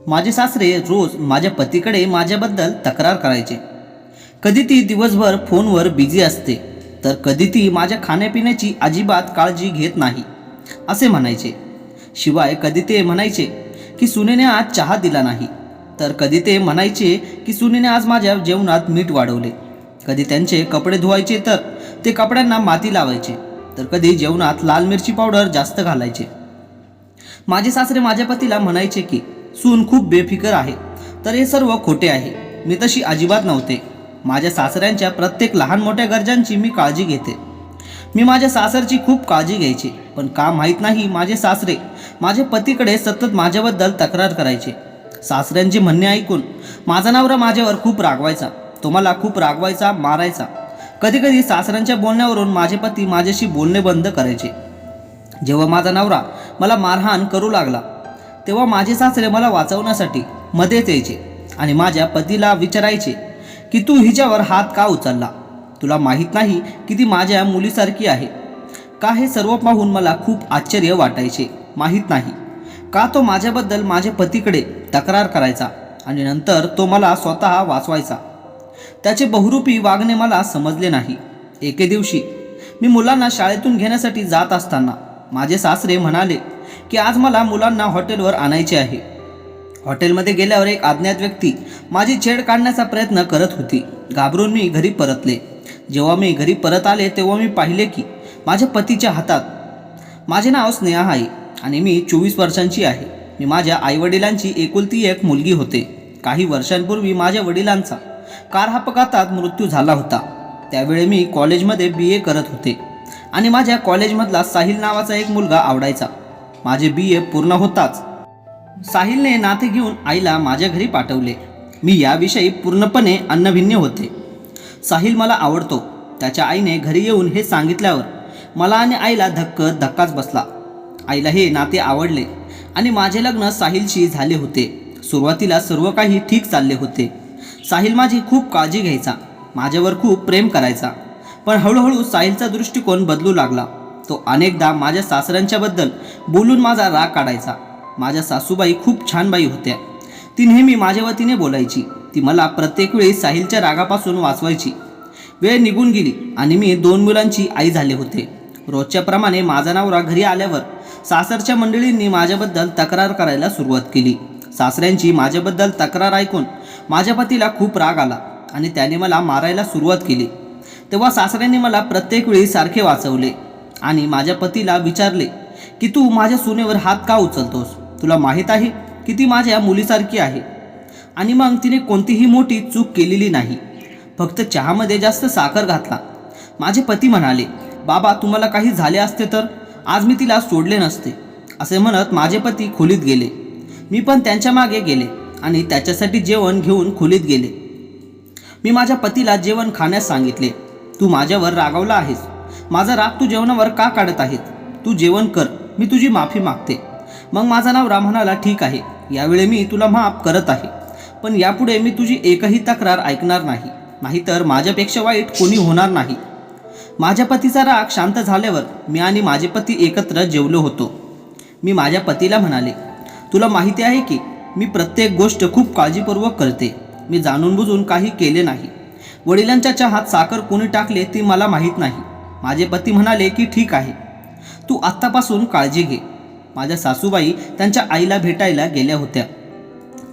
माझे सासरे रोज माझ्या पतीकडे माझ्याबद्दल तक्रार करायचे। कधी ती दिवसभर फोनवर बिझी असते, तर कधी ती माझ्या खाण्यापिण्याची अजिबात काळजी घेत नाही असे म्हणायचे। शिवाय कधी ते म्हणायचे की सुनेने आज चहा दिला नाही, तर कधी ते म्हणायचे की सुनेने आज माझ्या जेवणात मीठ वाढवले। कधी त्यांचे कपडे धुवायचे तर ते कपड्यांना माती लावायचे, तर कधी जेवणात लाल मिरची पावडर जास्त घालायचे। माझे सासरे माझ्या पतीला म्हणायचे की सून खूप बेफिकर आहे, तर हे सर्व खोटे आहे, मी तशी अजिबात नव्हते। माझ्या सासऱ्यांच्या प्रत्येक लहान मोठ्या गरजांची मी काळजी घेते। मी माझ्या सासरची खूप काळजी घ्यायची, पण का माहीत नाही माझे सासरे माझ्या पतीकडे सतत माझ्याबद्दल तक्रार करायचे। सासऱ्यांचे म्हणणे ऐकून माझा नवरा माझ्यावर खूप रागवायचा, तो मला खूप रागवायचा, मारायचा। कधी कधी सासऱ्यांच्या बोलण्यावरून माझे पती माझ्याशी बोलणे बंद करायचे। जेव्हा माझा नवरा मला मारहाण करू लागला, तेव्हा माझे सासरे मला वाचवण्यासाठी मध्येच यायचे आणि माझ्या पतीला विचारायचे की तू हिच्यावर हात का उचलला, तुला माहीत नाही की ती माझ्या मुलीसारखी आहे का? हे सर्व पाहून मला खूप आश्चर्य वाटायचे। माहीत नाही का तो माझ्याबद्दल माझ्या पतीकडे तक्रार करायचा आणि नंतर तो मला स्वतः वाचवायचा। त्याचे बहुरूपी वागणे मला समजले नाही। एके दिवशी मी मुलांना शाळेतून घेण्यासाठी जात असताना माझे सासरे म्हणाले की आज मला मुलांना हॉटेलवर आणायचे आहे। हॉटेलमध्ये गेल्यावर एक अज्ञात व्यक्ती माझी छेड काढण्याचा प्रयत्न करत होती। घाबरून मी घरी परतले। जेव्हा मी घरी परत आले तेव्हा मी पाहिले की माझ्या पतीच्या हातात, माझे नाव स्नेहा आहे आणि मी 24 वर्षांची आहे। मी माझ्या आईवडिलांची एकुलती एक मुलगी होते। काही वर्षांपूर्वी माझ्या वडिलांचा कार अपघातात मृत्यू झाला होता। त्यावेळी मी कॉलेजमध्ये BA करत होते आणि माझ्या कॉलेजमधला साहिल नावाचा एक मुलगा आवडायचा। माझे BA पूर्ण होताच साहिलने नाते घेऊन आईला माझ्या घरी पाठवले। मी याविषयी पूर्णपणे अन्नभिन्न होते। साहिल मला आवडतो, त्याच्या आईने घरी येऊन हे सांगितल्यावर मला आणि आईला धक्काच बसला। आईला हे नाते आवडले आणि माझे लग्न साहिलशी झाले होते। सुरुवातीला सर्व काही ठीक चालले होते। साहिल माझी खूप काळजी घ्यायचा, माझ्यावर खूप प्रेम करायचा, पण हळूहळू साहिलचा दृष्टिकोन बदलू लागला। तो अनेकदा माझ्या सासऱ्यांच्याबद्दल बोलून माझा राग काढायचा। माझ्या सासूबाई खूप छान बाई होत्या, ती नेहमी माझ्या वतीने बोलायची। ती मला प्रत्येक वेळी साहिलच्या रागापासून वाचवायची। वेळ निघून गेली आणि मी 2 मुलांची आई झाले होते। रोजच्याप्रमाणे माझा नवरा घरी आल्यावर सासरच्या मंडळींनी माझ्याबद्दल तक्रार करायला सुरुवात केली। सासऱ्यांची माझ्याबद्दल तक्रार ऐकून माझ्या पतीला खूप राग आला आणि त्याने मला मारायला सुरुवात केली। तेव्हा सासऱ्यांनी मला प्रत्येक वेळी सारखे वाचवले आणि माझ्या पतीला विचारले की तू माझ्या सुनेवर हात का उचलतोस, तुला माहीत आहे की ती माझ्या मुलीसारखी आहे आणि मग तिने कोणतीही मोठी चूक केलेली नाही, फक्त चहामध्ये जास्त साखर घातला। माझे पती म्हणाले, बाबा तुम्हाला काही झाले असते तर आज मी तिला सोडले नसते। असे म्हणत माझे पती खोलीत गेले। मी पण त्यांच्या मागे गेले आणि त्याच्यासाठी जेवण घेऊन खोलीत गेले। मी माझ्या पतीला जेवण खाण्यास सांगितले। तू माझ्यावर रागावला आहेस, माझा राग तू जेवणावर का काढत आहेस, तू जेवण कर, मी तुझी माफी मागते। मग माझा नवरा म्हणाला, ठीक आहे, यावेळी मी तुला माफ करत आहे, पण यापुढे मी तुझी एकही तक्रार ऐकणार नाही, नाहीतर माझ्यापेक्षा वाईट कोणी होणार नाही। माझ्या पतीचा राग शांत झाल्यावर मी आणि माझे पती एकत्र जेवलो होतो। मी माझ्या पतीला म्हणाले, तुला माहिती आहे की मी प्रत्येक गोष्ट खूप काळजीपूर्वक करते, मी जाणून बुजून काही केले नाही। वडिलांच्या चहात साखर कोणी टाकले ती मला माहीत नाही। माझे पती म्हणाले की ठीक आहे, तू आत्तापासून काळजी घे। माझ्या सासूबाई त्यांच्या आईला भेटायला गेल्या होत्या,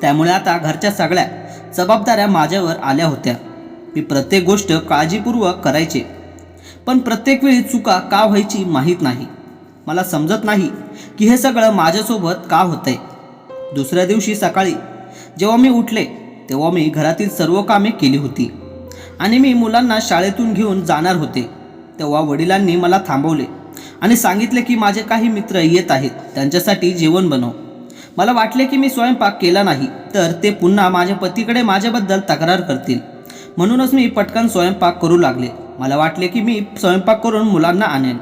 त्यामुळे आता घरच्या सगळ्या जबाबदाऱ्या माझ्यावर आल्या होत्या। मी प्रत्येक गोष्ट काळजीपूर्वक करायचे, पण प्रत्येक वेळी चुका का व्हायची माहीत नाही। मला समजत नाही की हे सगळं माझ्यासोबत का होतंय। दुसऱ्या दिवशी सकाळी जेव्हा मी उठले तेव्हा मी घरातील सर्व कामे केली होती आणि मी मुलांना शाळेतून घेऊन जाणार होते, तेव्हा वडिलांनी मला थांबवले आणि सांगितले की माझे काही मित्र येत आहेत, त्यांच्यासाठी जेवण बनव। मला वाटले की मी स्वयंपाक केला नाही तर ते पुन्हा माझ्या पतीकडे माझ्याबद्दल तक्रार करतील, म्हणूनच मी पटकन स्वयंपाक करू लागले। मला वाटले की मी स्वयंपाक करून मुलांना आणेन,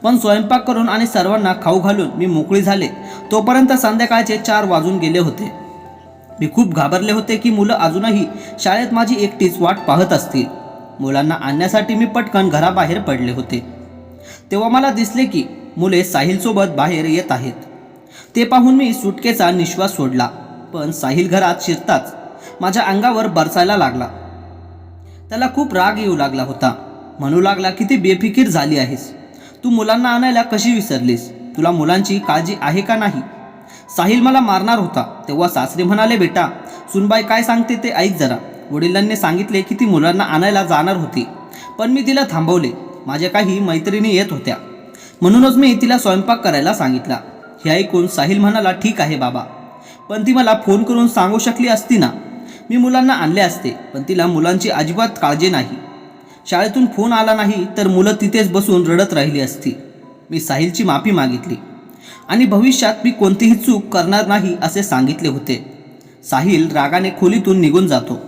पण स्वयंपाक करून आणि सर्वांना खाऊ घालून मी मोकळी झाले तोपर्यंत संध्याकाळचे 4 वाजून गेले होते। मी खूप घाबरले होते की मुलं अजूनही शाळेत माझी एकटीच वाट पाहत असतील। मुलांना आणण्यासाठी मी पटकन घराबाहेर पडले होते, तेव्हा मला दिसले की मुले साहिलसोबत बाहेर येत आहेत। ते पाहून मी सुटकेचा निश्वास सोडला। पण साहिल घरात शिरताच माझ्या अंगावर बरसायला लागला. त्याला खूप राग येऊ लागला होता. म्हणू लागला, किती बेफिकीर झाली आहेस तू, मुलांना आणायला कशी विसरलीस, तुला मुलांची काळजी आहे का नाही. साहिल मला मारणार होता तेव्हा सासरे म्हणाले, बेटा सुनबाई काय सांगते ते ऐक जरा. वडिलांनी सांगितले की ती मुलांना आणायला जाणार होती, पण मी तिला थांबवले. माझ्या काही मैत्रिणी येत होत्या म्हणूनच मी तिला स्वयंपाक करायला सांगितला. हे ऐकून साहिल म्हणाला, ठीक आहे बाबा, पण ती मला फोन करून सांगू शकली असती ना, मी मुलांना आणले असते. पण तिला मुलांची अजिबात काळजी नाही. शाळेतून फोन आला नाही तर मुलं तिथेच बसून रडत राहिली असती. मी साहिलची माफी मागितली आणि भविष्यात मी कोणतीही चूक करणार नाही असे सांगितले होते. साहिल रागाने खोलीतून निघून जातो.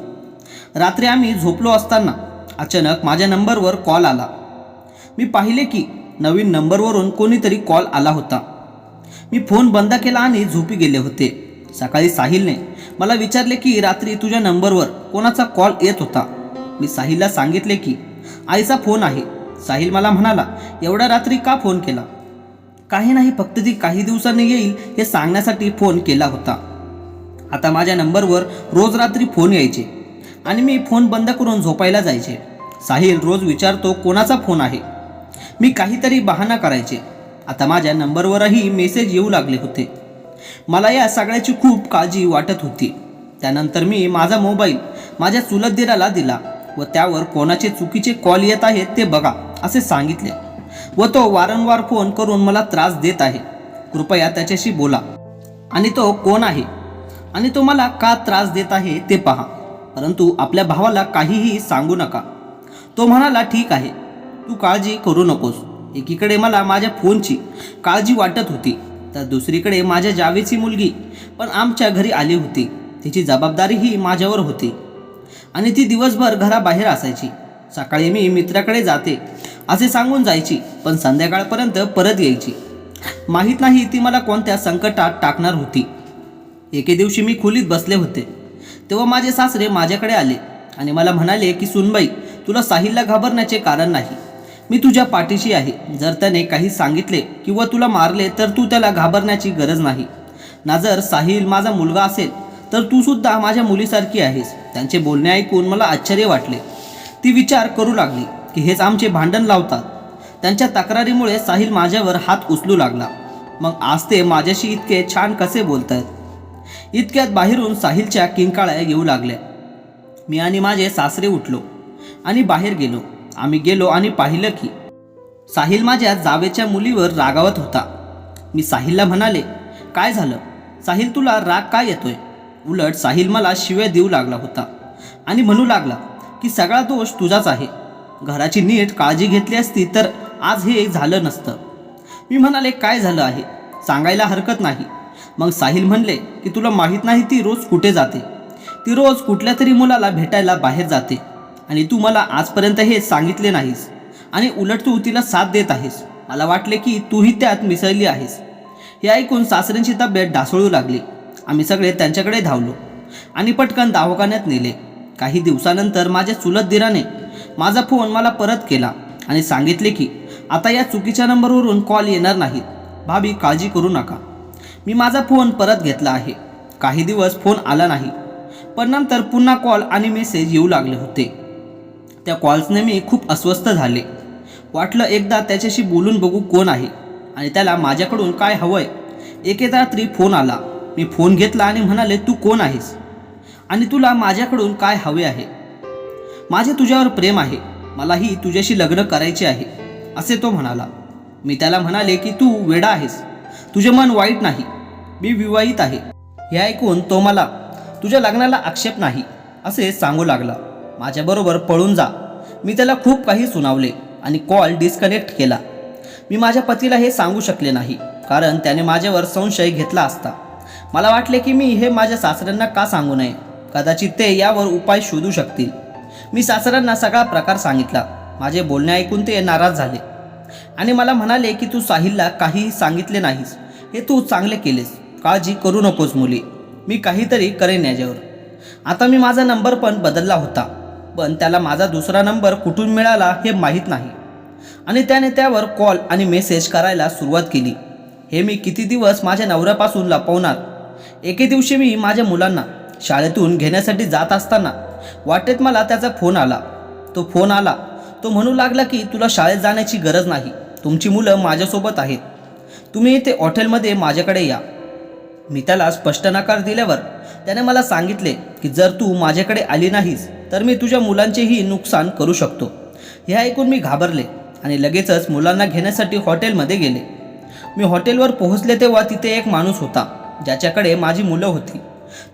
रात्री आम्ही झोपलो असताना अचानक माझ्या नंबरवर कॉल आला. मी पाहिले की नवीन नंबरवरून कोणीतरी कॉल आला होता. मी फोन बंद केला आणि झोपी गेले होते. सकाळी साहिलने मला विचारले की रात्री तुझ्या नंबरवर कोणाचा कॉल येत होता. मी साहिलला सांगितले की आईचा फोन आहे. साहिल मला म्हणाला, एवढ्या रात्री का फोन केला. काही नाही, फक्त ती काही दिवसांनी येईल हे सांगण्यासाठी फोन केला होता. आता माझ्या नंबरवर रोज रात्री फोन यायचे आणि मी फोन बंद करून झोपायला जायचे. साहिल रोज विचारतो कोणाचा फोन आहे. मी काहीतरी बहाणा करायचे. आता माझ्या नंबरवरही मेसेज येऊ लागले होते. मला या सगळ्याची खूप काळजी वाटत होती. त्यानंतर मी माझा मोबाईल माझ्या चुलत दिराला दिला व त्यावर कोणाचे चुकीचे कॉल येत आहेत ते बघा असे सांगितले व तो वारंवार फोन करून मला त्रास देत आहे. कृपया त्याच्याशी बोला आणि तो कोण आहे आणि तो मला का त्रास देत आहे ते पहा, परंतु आपल्या भावाला काहीही सांगू नका. तो म्हणाला, ठीक आहे, तू काळजी करू नकोस. एकीकडे मला माझ्या फोनची काळजी वाटत होती तर दुसरीकडे माझ्या जावेची मुलगी पण आमच्या घरी आली होती. तिची जबाबदारीही माझ्यावर होती आणि ती दिवसभर घराबाहेर असायची. सकाळी मी मित्राकडे जाते असे सांगून जायची, पण संध्याकाळपर्यंत परत यायची. माहीत नाही ती मला कोणत्या संकटात टाकणार होती. एके दिवशी मी खोलीत बसले होते तेव्हा माझे सासरे माझ्याकडे आले आणि मला म्हणाले की सुनबाई, तुला साहिलला घाबरण्याचे कारण नाही. मी तुझ्या पाठीशी आहे. जर त्याने काही सांगितले किंवा तुला मारले तर तू त्याला घाबरण्याची गरज नाही ना. जर साहिल माझा मुलगा असेल तर तू सुद्धा माझ्या मुलीसारखी आहेस. त्यांचे बोलणे ऐकून मला आश्चर्य वाटले. ती विचार करू लागली की हेच आमचे भांडण लावतात. त्यांच्या तक्रारीमुळे साहिल माझ्यावर हात उचलू लागला. मग आज ते माझ्याशी इतके छान कसे बोलतायत. इतक्यात बाहेरून साहिलच्या किंकाळ्या येऊ लागल्या. मी आणि माझे सासरे उठलो आणि बाहेर गेलो. आम्ही गेलो आणि पाहिलं की साहिल माझ्या जावेच्या मुलीवर रागावत होता. मी साहिलला म्हणाले, काय झालं साहिल, तुला राग काय येतोय. उलट साहिल मला शिव्या देऊ लागला होता आणि म्हणू लागला की सगळा दोष तुझाच आहे. घराची नीट काळजी घेतली असती तर आज हे झालं नसतं. मी म्हणाले, काय झालं आहे सांगायला हरकत नाही. मग साहिल म्हणले की तुला माहीत नाही ती रोज कुठे जाते. ती रोज कुठल्या तरी मुलाला भेटायला बाहेर जाते आणि तू मला आजपर्यंत हे सांगितले नाहीस आणि उलट तू तिला साथ देत आहेस. मला वाटले की तूही त्यात मिसळली आहेस. हे ऐकून सासऱ्यांची तब्येत ढासळू लागली. आम्ही सगळे त्यांच्याकडे धावलो आणि पटकन दवाखान्यात नेले. काही दिवसानंतर माझ्या चुलत दिराने माझा फोन मला परत केला आणि सांगितले की आता या चुकीच्या नंबरवरून कॉल येणार नाहीत. भाभी काळजी करू नका. मी माझा फोन परत घेतला आहे. काही दिवस फोन आला नाही, पण नंतर पुन्हा कॉल आणि मेसेज येऊ लागले होते. त्या कॉल्सने मी खूप अस्वस्थ झाले. वाटलं एकदा त्याच्याशी बोलून बघू कोण आहे आणि त्याला माझ्याकडून काय हवंय. एके रात्री फोन आला. मी फोन घेतला आणि म्हणाले, तू कोण आहेस आणि तुला माझ्याकडून काय हवे आहे. माझे तुझ्यावर प्रेम आहे, मलाही तुझ्याशी लग्न करायचे आहे असे तो म्हणाला. मी त्याला म्हणाले की तू वेडा आहेस, तुझे मन वाईट नाही, मी विवाहित आहे. हे ऐकून तो मला तुझ्या लग्नाला आक्षेप नाही असे सांगू लागला. माझ्याबरोबर पळून जा. मी त्याला खूप काही सुनावले आणि कॉल डिस्कनेक्ट केला. मी माझ्या पतीला हे सांगू शकले नाही कारण त्याने माझ्यावर संशय घेतला असता. मला वाटले की मी हे माझ्या सासऱ्यांना का सांगू नये, कदाचित ते यावर उपाय शोधू शकतील. मी सासऱ्यांना सगळा प्रकार सांगितला. माझे बोलणे ऐकून ते नाराज झाले आणि मला म्हणाले की तू साहिलला काहीही सांगितले नाहीस, हे तू चांगले केलेस. काळजी करू नकोस मुली, मी काहीतरी करेन याच्यावर. आता मी माझा नंबर पण बदलला होता, पण त्याला माझा दुसरा नंबर कुठून मिळाला हे माहीत नाही आणि त्याने त्यावर कॉल आणि मेसेज करायला सुरुवात केली. हे मी किती दिवस माझ्या नवऱ्यापासून लपवणार. एके दिवशी मी माझ्या मुलांना शाळेतून घेण्यासाठी जात असताना वाटेत मला त्याचा फोन आला. तो म्हणू लागला की तुला शाळेत जाण्याची गरज नाही, तुमची मुलं माझ्यासोबत आहेत, तुम्ही इथे हॉटेलमध्ये माझ्याकडे या. मी त्याला स्पष्ट नकार दिल्यावर त्याने मला सांगितले की जर तू माझ्याकडे आली नाहीस तर मी तुझ्या मुलांचेही नुकसान करू शकतो. हे ऐकून मी घाबरले आणि लगेचच मुलांना घेण्यासाठी हॉटेलमध्ये गेले. मी हॉटेलवर पोहोचले तेव्हा तिथे एक माणूस होता ज्याच्याकडे माझी मुलं होती.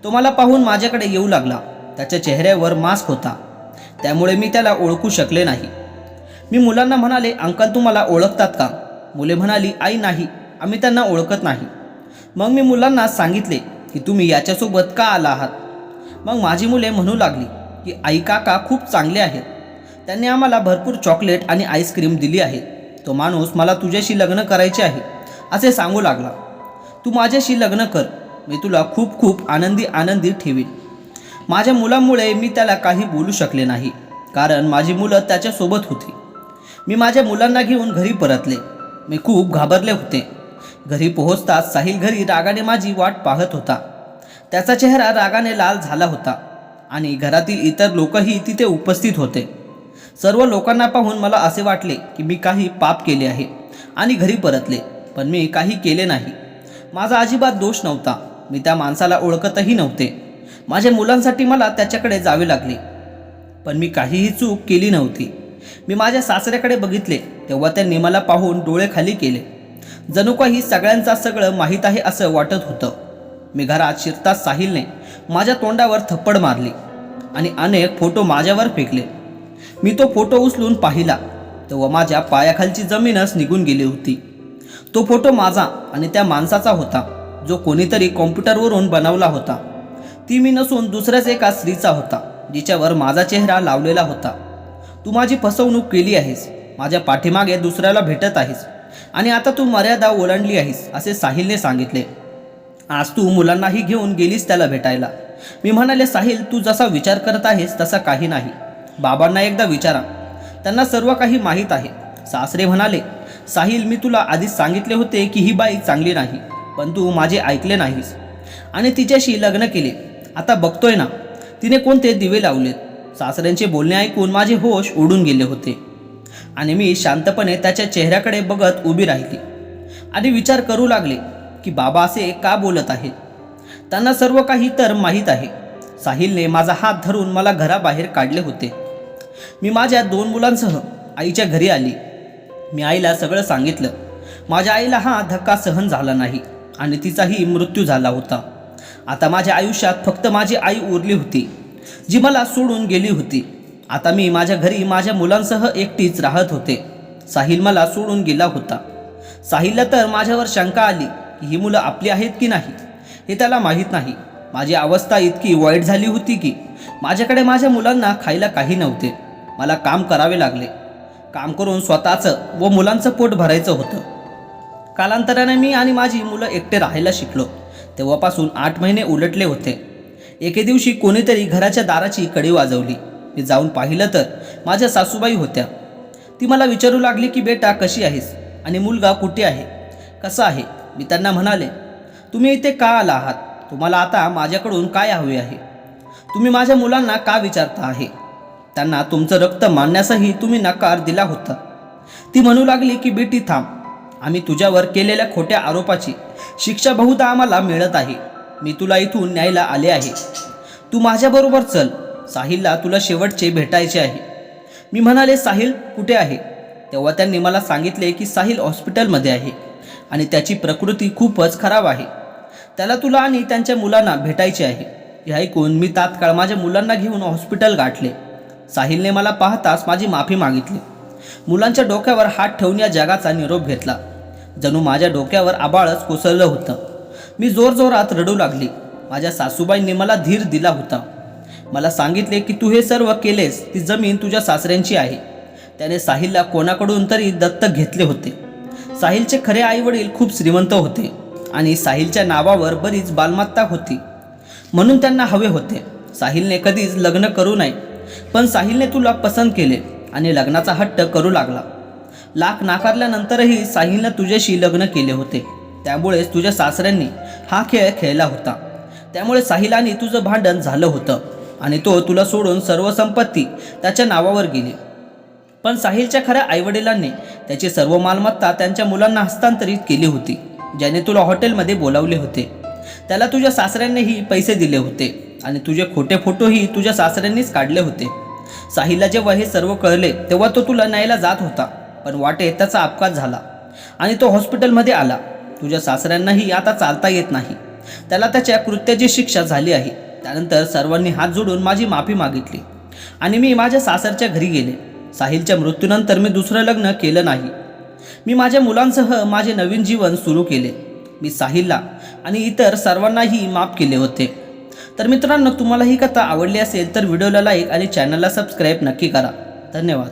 तो मला पाहून माझ्याकडे येऊ लागला. त्याच्या चेहऱ्यावर मास्क होता, त्यामुळे मी त्याला ओळखू शकले नाही. मी मुलांना म्हणाले, अंकल तुम्हाला ओळखतात का? मुले म्हणाली, आई नाही, आम्ही त्यांना ओळखत नाही. मग मी मुलांना सांगितले की तुम्ही याच्यासोबत का आला आहात. मग माझी मुले म्हणू लागली की आई काका खूप चांगले आहेत, त्यांनी आम्हाला भरपूर चॉकलेट आणि आईस्क्रीम दिली आहे. तो माणूस मला तुझ्याशी लग्न करायचे आहे असे सांगू लागला. तू माझ्याशी लग्न कर, मी तुला खूप खूप आनंदी ठेवीन. माझ्या मुलांमुळे मी त्याला काही बोलू शकले नाही, कारण माझी मुलं त्याच्यासोबत होती. मी माझ्या मुलांना घेऊन घरी परतले. मी खूप घाबरले होते. घरी पोहोचताच साहिल घरी रागाने माझी वाट पाहत होता. त्याचा चेहरा रागाने लाल झाला होता आणि घरातील इतर लोकही तिथे उपस्थित होते. सर्व लोकांना पाहून मला असे वाटले की मी काही पाप केले आहे आणि घरी परतले, पण मी काही केले नाही. माझा अजिबात दोष नव्हता. मी त्या माणसाला ओळखतही नव्हते. माझ्या मुलांसाठी मला त्याच्याकडे जावे लागले, पण मी काहीही चूक केली नव्हती. मी माझ्या सासऱ्याकडे बघितले तेव्हा त्यांनी मला पाहून डोळे खाली केले. जणू काही सगळं माहीत आहे असं वाटत होतं. मी घरात शिरताच साहिलने माझ्या तोंडावर थप्पड मारली आणि अनेक फोटो माझ्यावर फेकले. मी तो फोटो उचलून पाहिला तेव्हा माझ्या पायाखालची जमीनच निघून गेली होती. तो फोटो माझा आणि त्या माणसाचा होता जो कोणीतरी कॉम्प्युटरवरून बनवला होता. ती मी नसून दुसऱ्याच एका स्त्रीचा होता जिच्यावर माझा चेहरा लावलेला होता. तू माझी फसवणूक केली आहेस, माझ्या पाठीमागे दुसऱ्याला भेटत आहेस आणि आता तू मर्यादा ओलांडली आहेस असे साहिलने सांगितले. आज तू मुलांनाही घेऊन गेलीस त्याला भेटायला. मी म्हणाले, साहिल तू जसा विचार करत आहेस तसा काही नाही. बाबांना एकदा विचारा, त्यांना सर्व काही माहीत आहे. सासरे म्हणाले, साहिल मी तुला आधीच सांगितले होते की ही बाई चांगली नाही, पण तू माझे ऐकले नाहीस आणि तिच्याशी लग्न केले. आता बघतोय ना तिने कोणते दिवे लावलेत. सासऱ्यांचे बोलणे ऐकून माझे होश उडून गेले होते आणि मी शांतपणे त्याच्या चेहऱ्याकडे बघत उभी राहिली आणि विचार करू लागले की बाबा असे का बोलत आहेत. त्यांना सर्व काही तर माहीत आहे. साहिलने माझा हात धरून मला घराबाहेर काढले होते. मी माझ्या 2 मुलांसह आईच्या घरी आली. मी आईला सगळं सांगितलं. माझ्या आईला हा धक्का सहन झाला नाही आणि तिचाही मृत्यू झाला होता. आता माझ्या आयुष्यात फक्त माझी आई उरली होती जी मला सोडून गेली होती. आता मी माझ्या घरी माझ्या मुलांसह एकटीच राहत होते. साहिल मला सोडून गेला होता. साहिलला तर माझ्यावर शंका आली की ही मुलं आपली आहेत की नाही हे त्याला माहीत नाही. माझी अवस्था इतकी वाईट झाली होती की माझ्याकडे माझ्या मुलांना खायला काही नव्हते. मला काम करावे लागले. काम करून स्वतःचं व मुलांचं पोट भरायचं होतं. कालांतराने मी आणि माझी मुलं एकटे राहायला शिकलो. तेव्हापासून 8 महिने उलटले होते. एके दिवशी कोणीतरी घराच्या दाराची कडी वाजवली. मी जाऊन पाहिलं तर माझ्या सासूबाई होत्या. ती मला विचारू लागली की बेटा कशी आहेस आणि मुलगा कुठे आहे, कसा आहे. मी त्यांना म्हणाले, तुम्ही इथे का आला आहात, तुम्हाला आता माझ्याकडून काय हवे आहे, तुम्ही माझ्या मुलांना का विचारता आहे. त्यांना तुमचं रक्त मांडण्यासही तुम्ही नकार दिला होता. ती म्हणू लागली की बेटी थांब, आम्ही तुझ्यावर केलेल्या खोट्या आरोपाची शिक्षा बहुधा आम्हाला मिळत आहे. मी तुला इथून न्यायला आले आहे, तू माझ्याबरोबर चल. साहिलला तुला शेवटचे भेटायचे आहे. मी म्हणाले, साहिल कुठे आहे. तेव्हा त्यांनी मला सांगितले की साहिल हॉस्पिटलमध्ये आहे आणि त्याची प्रकृती खूपच खराब आहे. त्याला तुला आणि त्यांच्या मुलांना भेटायचे आहे. हे ऐकून मी तात्काळ माझ्या मुलांना घेऊन हॉस्पिटल गाठले. साहिलने मला पाहताच माझी माफी मागितली. मुलांच्या डोक्यावर हात ठेवून या जगाचा निरोप घेतला. जणू माझ्या डोक्यावर आबाळच कोसळलं होतं. मी जोरजोरात रडू लागली. माझ्या सासूबाईंनी मला धीर दिला होता. मला सांगितले की तू हे सर्व केलेस, ती जमीन तुझ्या सासऱ्यांची आहे. त्याने साहिलला कोणाकडून तरी दत्तक घेतले होते. साहिलचे खरे आईवडील खूप श्रीमंत होते आणि साहिलच्या नावावर बरीच मालमत्ता होती, म्हणून त्यांना हवे होते. साहिलने कधीच लग्न करू नये, पण साहिलने तुला पसंत केले आणि लग्नाचा हट्ट करू लागला. लाख नाकारल्यानंतरही साहिलने तुझ्याशी लग्न केले होते. त्यामुळेच तुझ्या सासऱ्यांनी हा खेळ खेळला होता. त्यामुळे साहिल आणि तुझं भांडण झालं होतं आणि तो तुला सोडून सर्व संपत्ती त्याच्या नावावर गेली. पण साहिलच्या खऱ्या आईवडिलांनी त्याची सर्व मालमत्ता त्यांच्या मुलांना हस्तांतरित केली होती, ज्याने तुला हॉटेलमध्ये बोलावले होते. त्याला तुझ्या सासऱ्यांनीही पैसे दिले होते आणि तुझे खोटे फोटोही तुझ्या सासऱ्यांनीच काढले होते. साहिलला जेव्हा हे सर्व कळले तेव्हा तो तुला न्यायला जात होता, पण वाटेत त्याचा अपघात झाला आणि तो हॉस्पिटलमध्ये आला. तुझ्या सासऱ्यांनाही आता चालता येत नाही. त्याला त्याच्या कृत्याची शिक्षा झाली आहे. त्यानंतर सर्वांनी हात जोडून माझी माफी मागितली आणि मी माझ्या सासरच्या घरी गेले. साहिलच्या मृत्यूनंतर मी दुसरं लग्न केलं नाही. मी माझ्या मुलांसह माझे नवीन जीवन सुरू केले. मी साहिलला आणि इतर सर्वांनाही माफ केले होते. तर मित्रांनो, तुम्हाला ही कथा आवडली असेल तर व्हिडिओला लाईक आणि चॅनलला सबस्क्राईब नक्की करा. धन्यवाद.